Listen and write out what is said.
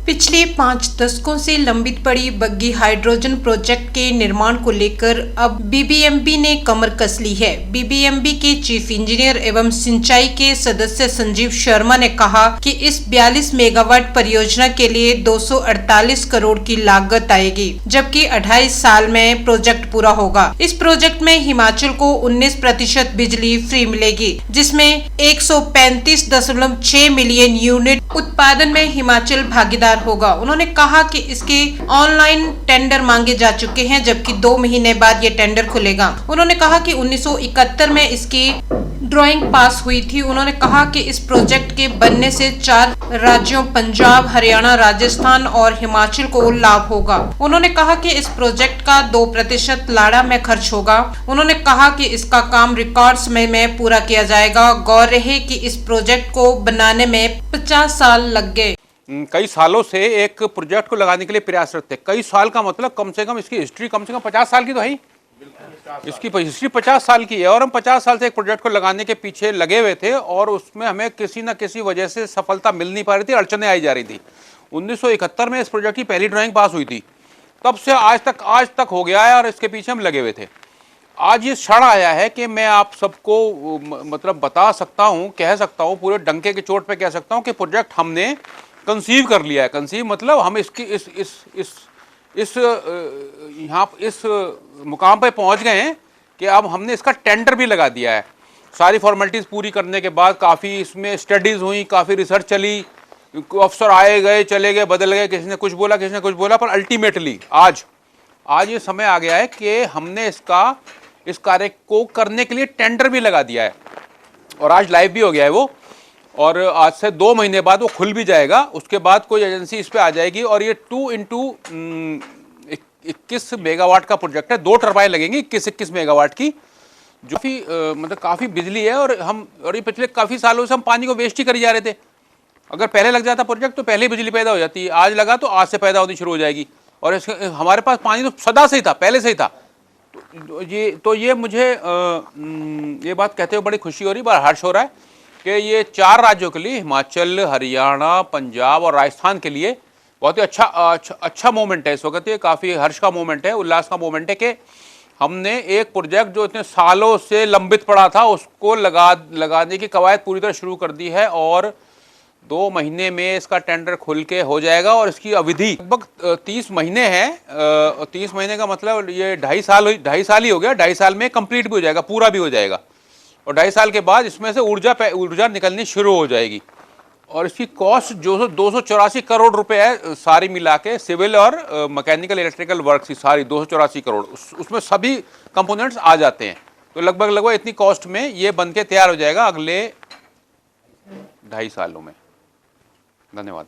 पिछले 5 दशकों से लंबित पड़ी बग्गी हाइड्रोजन प्रोजेक्ट के निर्माण को लेकर अब बीबीएमबी ने कमर कस ली है। बीबीएमबी के चीफ इंजीनियर एवं सिंचाई के सदस्य संजीव शर्मा ने कहा कि इस 42 मेगावाट परियोजना के लिए 248 करोड़ की लागत आएगी, जबकि 28 साल में प्रोजेक्ट पूरा होगा। इस प्रोजेक्ट में हिमाचल को 19% बिजली फ्री मिलेगी, जिसमें 135.6 मिलियन यूनिट उत्पादन में हिमाचल भागीदार होगा। उन्होंने कहा कि इसके ऑनलाइन टेंडर मांगे जा चुके हैं, जबकि 2 महीने बाद ये टेंडर खुलेगा। उन्होंने कहा कि 1971 में इसकी ड्राइंग पास हुई थी। उन्होंने कहा कि इस प्रोजेक्ट के बनने से 4 राज्यों पंजाब, हरियाणा, राजस्थान और हिमाचल को लाभ होगा। उन्होंने कहा कि इस प्रोजेक्ट का 2% लाड़ा में खर्च होगा। उन्होंने कहा कि इसका काम रिकॉर्ड समय में पूरा किया जाएगा। गौर रहे कि इस प्रोजेक्ट को बनाने में 50 साल लग गए। कई सालों से एक प्रोजेक्ट को लगाने के लिए प्रयासरत थे। कई साल का मतलब कम से कम इसकी हिस्ट्री कम से कम 50 साल की तो है ही। इसकी हिस्ट्री 50 साल की है और हम 50 साल से एक प्रोजेक्ट को लगाने के पीछे लगे हुए थे और उसमें हमें किसी न किसी वजह से सफलता मिल नहीं पा रही थी, अड़चनें आई जा रही थी। 1971 में इस प्रोजेक्ट की पहली ड्राइंग पास हुई थी, तब से आज तक हो गया है और इसके पीछे हम लगे हुए थे। आज ये क्षण आया है कि मैं आप सबको मतलब बता सकता हूँ, कह सकता हूँ, पूरे डंके के चोट पे कह सकता हूँ कि प्रोजेक्ट हमने कंसीव कर लिया है। कंसीव मतलब हम इसकी इस मुकाम पे पहुंच गए हैं कि अब हमने इसका टेंडर भी लगा दिया है। सारी फॉर्मेलिटीज़ पूरी करने के बाद काफ़ी इसमें स्टडीज़ हुई, काफ़ी रिसर्च चली, अफसर आए गए, चले गए, बदल गए, किसी ने कुछ बोला, किसी ने कुछ बोला, पर अल्टीमेटली आज ये समय आ गया है कि हमने इस कार्य को करने के लिए टेंडर भी लगा दिया है और आज लाइव भी हो गया है वो, और आज से 2 महीने बाद वो खुल भी जाएगा। उसके बाद कोई एजेंसी इस पे आ जाएगी और ये 2x21 मेगावाट का प्रोजेक्ट है। 2 टरबाइन लगेंगी 21 मेगावाट की, जो मतलब काफ़ी बिजली है। और ये पिछले काफ़ी सालों से हम पानी को वेस्ट ही करी जा रहे थे। अगर पहले लग जाता प्रोजेक्ट तो पहले ही बिजली पैदा हो जाती। आज लगा तो आज से पैदा होनी शुरू हो जाएगी और हमारे पास पानी तो सदा से ही था, पहले से ही था। तो ये मुझे ये बात कहते हुए बड़ी खुशी हो रही, बड़ा हर्ष हो रहा है कि ये 4 राज्यों के लिए, हिमाचल, हरियाणा, पंजाब और राजस्थान के लिए बहुत ही अच्छा मोमेंट है इस वक्त। ये काफ़ी हर्ष का मोमेंट है, उल्लास का मोमेंट है कि हमने एक प्रोजेक्ट जो इतने सालों से लंबित पड़ा था उसको लगाने की कवायद पूरी तरह शुरू कर दी है और 2 महीने में इसका टेंडर खुल के हो जाएगा। और इसकी अवधि लगभग 30 महीने है। 30 महीने का मतलब ये 2.5 साल ही हो गया। 2.5 साल में कंप्लीट भी हो जाएगा, पूरा भी हो जाएगा और 2.5 साल के बाद इसमें से ऊर्जा निकलनी शुरू हो जाएगी। और इसकी कॉस्ट जो 284 करोड़ रुपए है सारी मिला के, सिविल और मैकेनिकल इलेक्ट्रिकल वर्क की सारी 284 करोड़, उसमें सभी कंपोनेंट्स आ जाते हैं। तो लगभग इतनी कॉस्ट में ये बन के तैयार हो जाएगा अगले 2.5 सालों में। धन्यवाद।